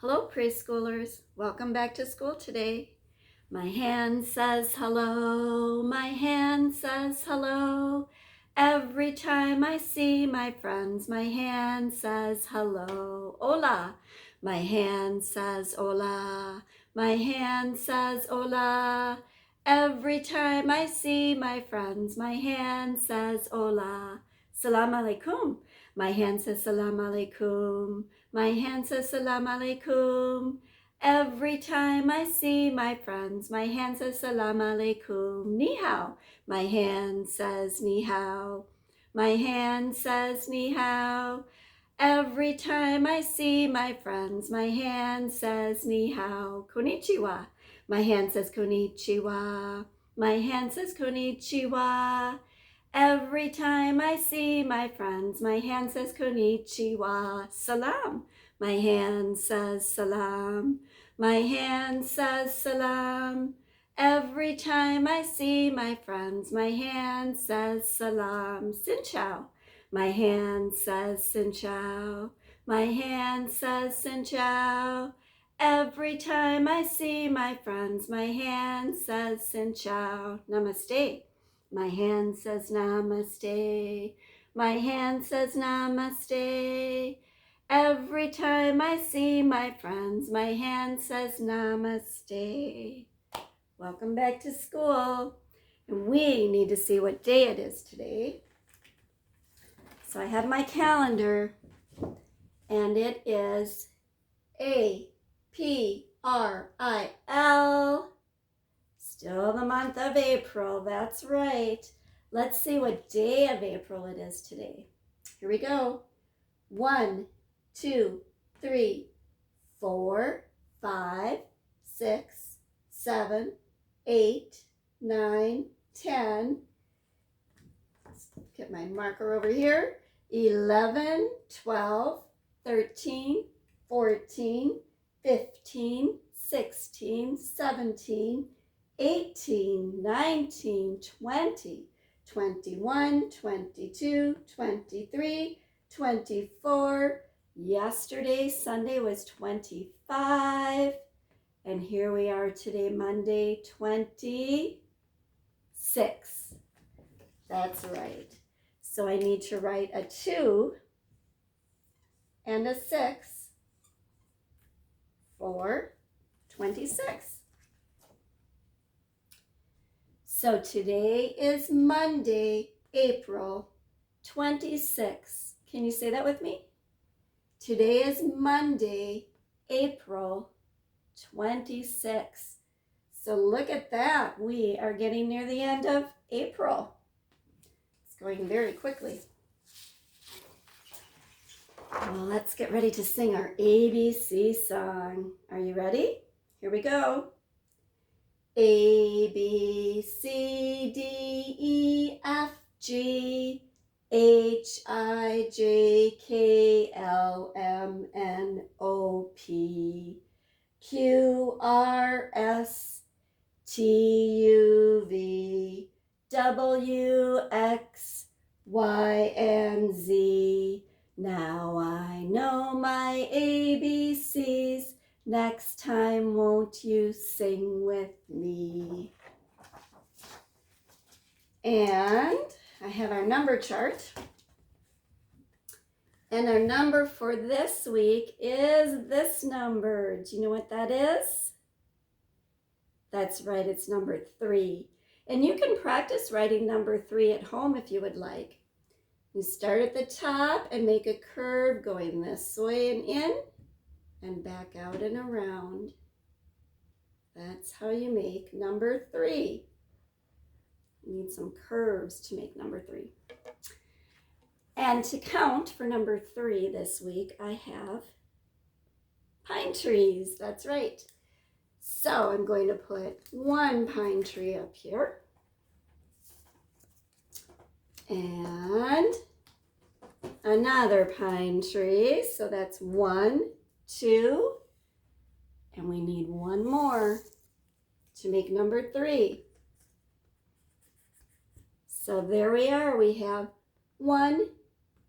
Hello, preschoolers. Welcome back to school today. My hand says hello. My hand says hello. Every time I see my friends, my hand says hello. Hola. My hand says hola. My hand says hola. Every time I see my friends, my hand says hola. Salam alaikum. My hand says salam alaikum. My hand says salam alaikum. Every time I see my friends, my hand says salam alaikum. Ni hao. My hand says ni hao. My hand says ni hao. Every time I see my friends, my hand says ni hao. Konnichiwa. My hand says konnichiwa. My hand says konnichiwa. Every time I see my friends, my hand says konnichiwa. Salam. My hand says salam. My hand says salam. Every time I see my friends, my hand says salam. Xin chào. My hand says xin chào. My hand says xin chào. Every time I see my friends, my hand says xin chào. Namaste. My hand says namaste. My hand says namaste. Every time I see my friends, my hand says namaste. Welcome back to school. And we need to see what day it is today. So I have my calendar, and it is April. Still the month of April, that's right. Let's see what day of April it is today. Here we go. 1, 2, 3, 4, 5, 6, 7, 8, 9, 10. Let's get my marker over here. 11, 12, 13, 14, 15, 16, 17, 18, 19, 20, 21, 22, 23, 24. Yesterday, Sunday, was 25. And here we are today, Monday, 26. That's right. So I need to write a 2 and a 6 for 26. So today is Monday, April 26. Can you say that with me? Today is Monday, April 26. So look at that. We are getting near the end of April. It's going very quickly. Well, let's get ready to sing our ABC song. Are you ready? Here we go. A, B, C, D, E, F, G, H, I, J, K, L, M, N, O, P, Q, R, S, T, U, V, W, X, Y, and Z. Now I know my ABCs. Next time, won't you sing with me? And I have our number chart. And our number for this week is this number. Do you know what that is? That's right, it's number 3. And you can practice writing number 3 at home if you would like. You start at the top and make a curve going this way and in and back out and around. That's how you make number 3. You need some curves to make number 3. And to count for number 3 this week, I have pine trees. That's right. So I'm going to put 1 pine tree up here. And another pine tree. So that's 1, 2, and we need 1 more to make number 3. So there we are. We have 1,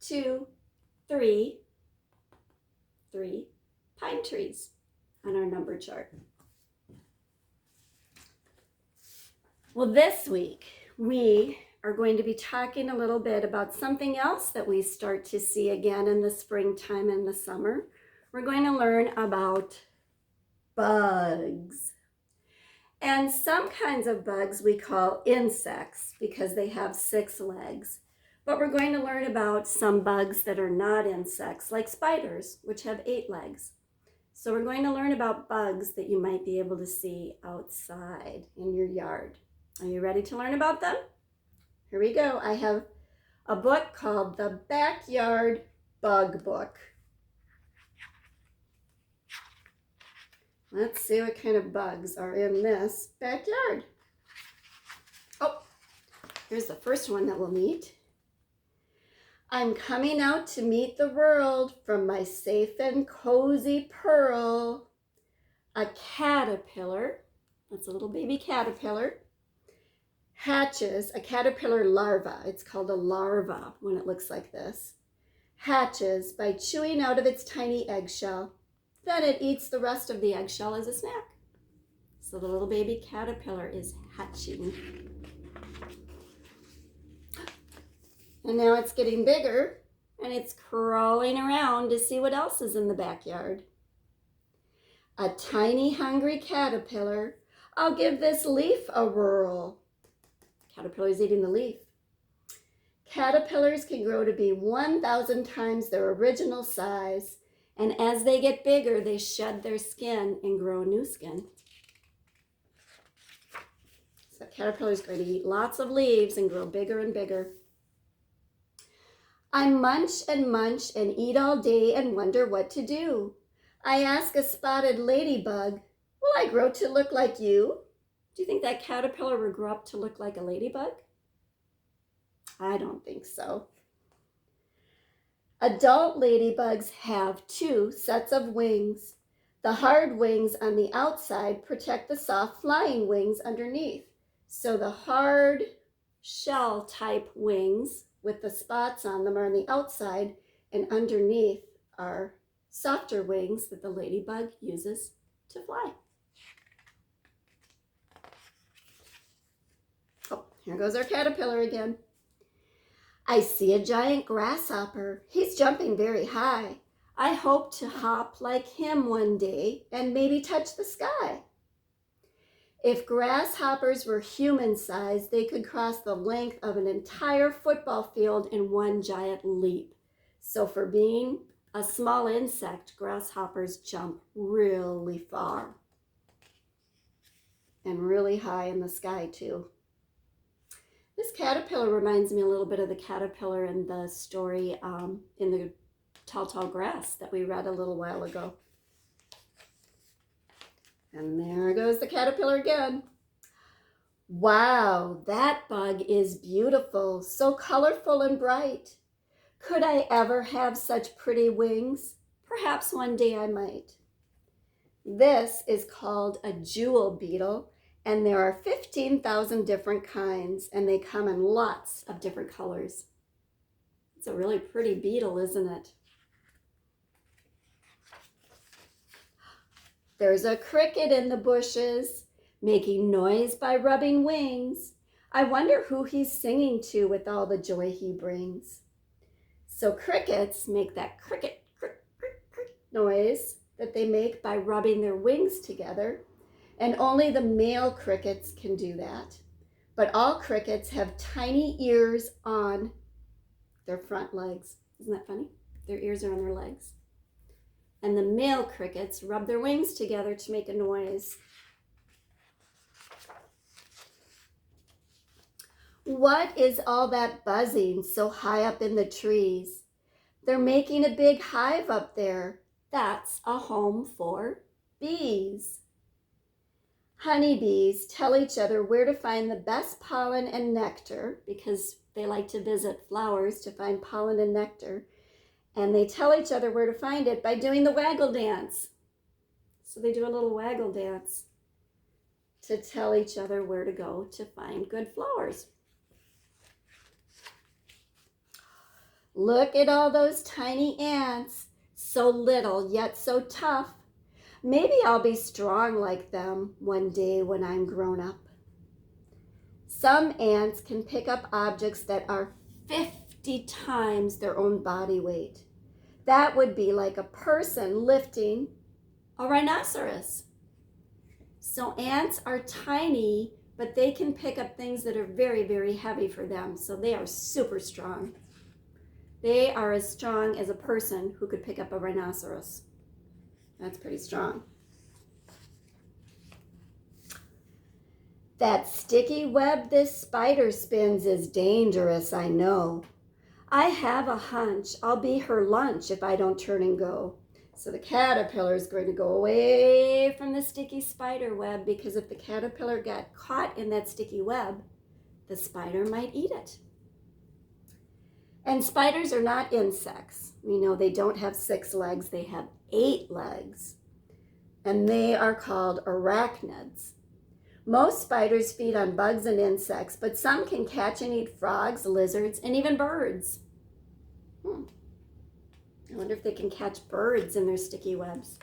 2, 3 pine trees. on our number chart. Well, this week we are going to be talking a little bit about something else that we start to see again in the springtime and the summer. We're going to learn about bugs. And some kinds of bugs we call insects because they have 6 legs. But we're going to learn about some bugs that are not insects, like spiders, which have 8 legs. So we're going to learn about bugs that you might be able to see outside in your yard. Are you ready to learn about them? Here we go. I have a book called The Backyard Bug Book. Let's see what kind of bugs are in this backyard. Oh, here's the first one that we'll meet. I'm coming out to meet the world from my safe and cozy pearl. A caterpillar, that's a little baby caterpillar, hatches, a caterpillar larva, it's called a larva when it looks like this, hatches by chewing out of its tiny eggshell. Then it eats the rest of the eggshell as a snack. So the little baby caterpillar is hatching. And now it's getting bigger and it's crawling around to see what else is in the backyard. A tiny hungry caterpillar. I'll give this leaf a whirl. Caterpillar's eating the leaf. Caterpillars can grow to be 1,000 times their original size. And as they get bigger, they shed their skin and grow new skin. So caterpillar is going to eat lots of leaves and grow bigger and bigger. I munch and eat all day and wonder what to do. I ask a spotted ladybug, will I grow to look like you? Do you think that caterpillar will grow up to look like a ladybug? I don't think so. Adult ladybugs have 2 sets of wings. The hard wings on the outside protect the soft flying wings underneath. So the hard shell type wings with the spots on them are on the outside, and underneath are softer wings that the ladybug uses to fly. Oh, here goes our caterpillar again. I see a giant grasshopper. He's jumping very high. I hope to hop like him one day and maybe touch the sky. If grasshoppers were human-sized, they could cross the length of an entire football field in one giant leap. So for being a small insect, grasshoppers jump really far and really high in the sky too. This caterpillar reminds me a little bit of the caterpillar in the story in the Tall, Tall Grass that we read a little while ago. And there goes the caterpillar again. Wow, that bug is beautiful, so colorful and bright. Could I ever have such pretty wings? Perhaps one day I might. This is called a jewel beetle. And there are 15,000 different kinds, and they come in lots of different colors. It's a really pretty beetle, isn't it? There's a cricket in the bushes, making noise by rubbing wings. I wonder who he's singing to with all the joy he brings. So crickets make that cricket, crick, crick, crick noise that they make by rubbing their wings together. And only the male crickets can do that. But all crickets have tiny ears on their front legs. Isn't that funny? Their ears are on their legs. And the male crickets rub their wings together to make a noise. What is all that buzzing so high up in the trees? They're making a big hive up there. That's a home for bees. Honeybees tell each other where to find the best pollen and nectar because they like to visit flowers to find pollen and nectar. And they tell each other where to find it by doing the waggle dance. So they do a little waggle dance to tell each other where to go to find good flowers. Look at all those tiny ants, so little yet so tough. Maybe I'll be strong like them one day when I'm grown up. Some ants can pick up objects that are 50 times their own body weight. That would be like a person lifting a rhinoceros. So ants are tiny, but they can pick up things that are very, very heavy for them. So they are super strong. They are as strong as a person who could pick up a rhinoceros. That's pretty strong. That sticky web this spider spins is dangerous, I know. I have a hunch I'll be her lunch if I don't turn and go. So the caterpillar is going to go away from the sticky spider web, because if the caterpillar got caught in that sticky web, the spider might eat it. And spiders are not insects. We know they don't have 6 legs, they have 8 legs. And they are called arachnids. Most spiders feed on bugs and insects, but some can catch and eat frogs, lizards, and even birds. I wonder if they can catch birds in their sticky webs.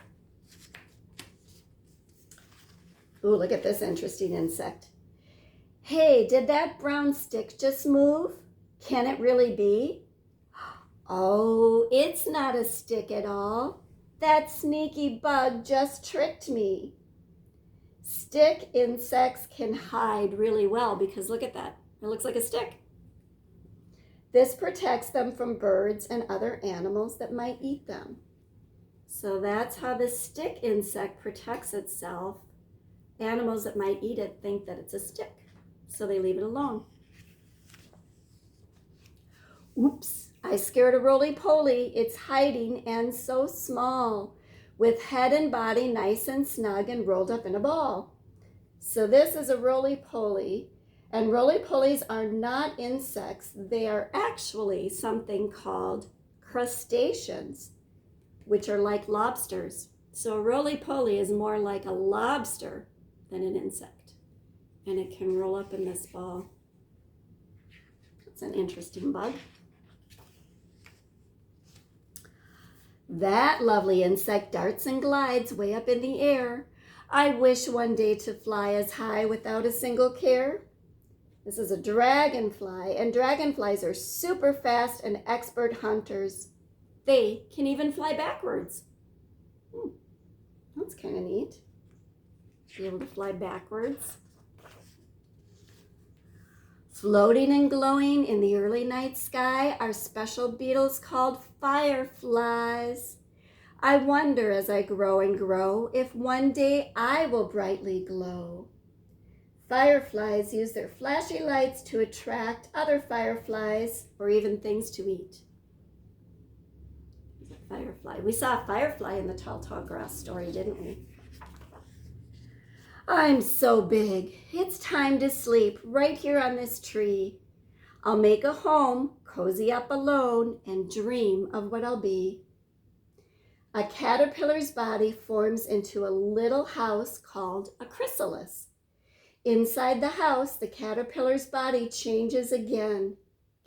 Ooh, look at this interesting insect. Hey, did that brown stick just move? Can it really be? Oh, it's not a stick at all. That sneaky bug just tricked me. Stick insects can hide really well because look at that. It looks like a stick. This protects them from birds and other animals that might eat them. So that's how the stick insect protects itself. Animals that might eat it think that it's a stick, so they leave it alone. Oops, I scared a roly-poly. It's hiding and so small, with head and body nice and snug and rolled up in a ball. So this is a roly-poly, and roly-polies are not insects. They are actually something called crustaceans, which are like lobsters. So a roly-poly is more like a lobster than an insect, and it can roll up in this ball. It's an interesting bug. That lovely insect darts and glides way up in the air. I wish one day to fly as high without a single care. This is a dragonfly, and dragonflies are super fast and expert hunters. They can even fly backwards. That's kind of neat. Be able to fly backwards. Floating and glowing in the early night sky are special beetles called fireflies. I wonder as I grow and grow if one day I will brightly glow. Fireflies use their flashy lights to attract other fireflies or even things to eat. Firefly. We saw a firefly in the tall, tall grass story, didn't we? I'm so big. It's time to sleep right here on this tree. I'll make a home, cozy up alone, and dream of what I'll be. A caterpillar's body forms into a little house called a chrysalis. Inside the house, the caterpillar's body changes again.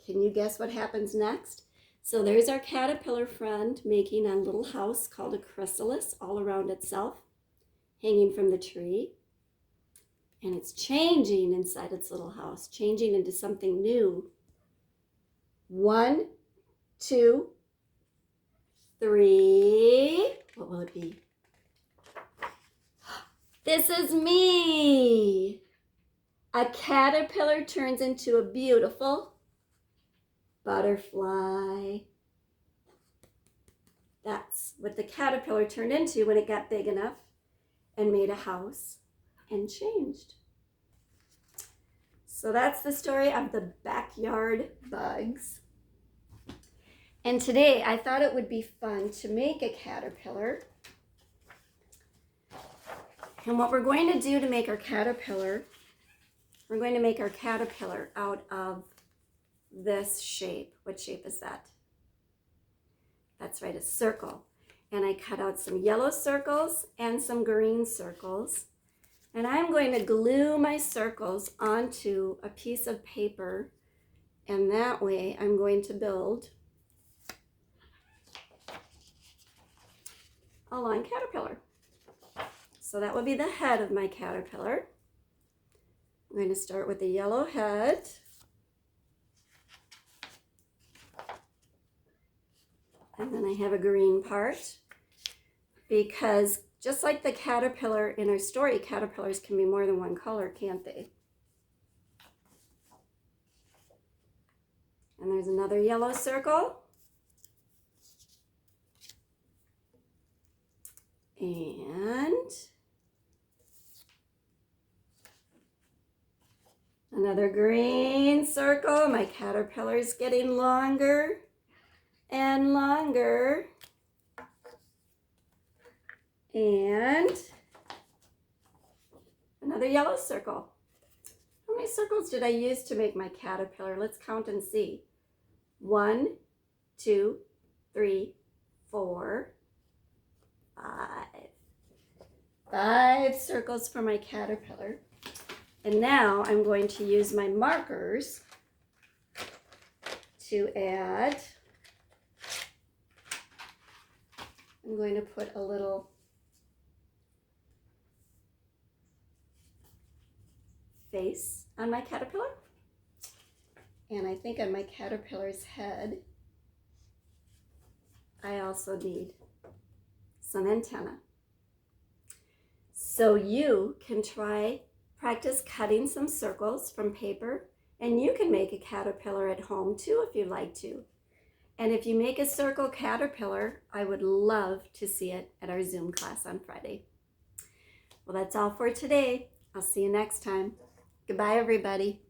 Can you guess what happens next? So there's our caterpillar friend making a little house called a chrysalis all around itself, hanging from the tree. And it's changing inside its little house, changing into something new. 1, 2, 3. What will it be? This is me. A caterpillar turns into a beautiful butterfly. That's what the caterpillar turned into when it got big enough and made a house and changed. So that's the story of the backyard bugs. And today I thought it would be fun to make a caterpillar. And what we're going to do to make our caterpillar, we're going to make our caterpillar out of this shape. What shape is that? That's right, a circle. And I cut out some yellow circles and some green circles. And I'm going to glue my circles onto a piece of paper. And that way I'm going to build a lawn caterpillar. So that would be the head of my caterpillar. I'm going to start with the yellow head. And then I have a green part, because just like the caterpillar in our story, caterpillars can be more than one color, can't they? And there's another yellow circle. And another green circle. My caterpillar's getting longer and longer. And another yellow circle. How many circles did I use to make my caterpillar? Let's count and see. 1, 2, 3, 4, 5. 5 circles for my caterpillar. And now I'm going to use my markers to add. I'm going to put a little face on my caterpillar. And I think on my caterpillar's head, I also need some antenna. So you can practice cutting some circles from paper, and you can make a caterpillar at home too if you'd like to. And if you make a circle caterpillar, I would love to see it at our Zoom class on Friday. Well, that's all for today. I'll see you next time. Goodbye, everybody.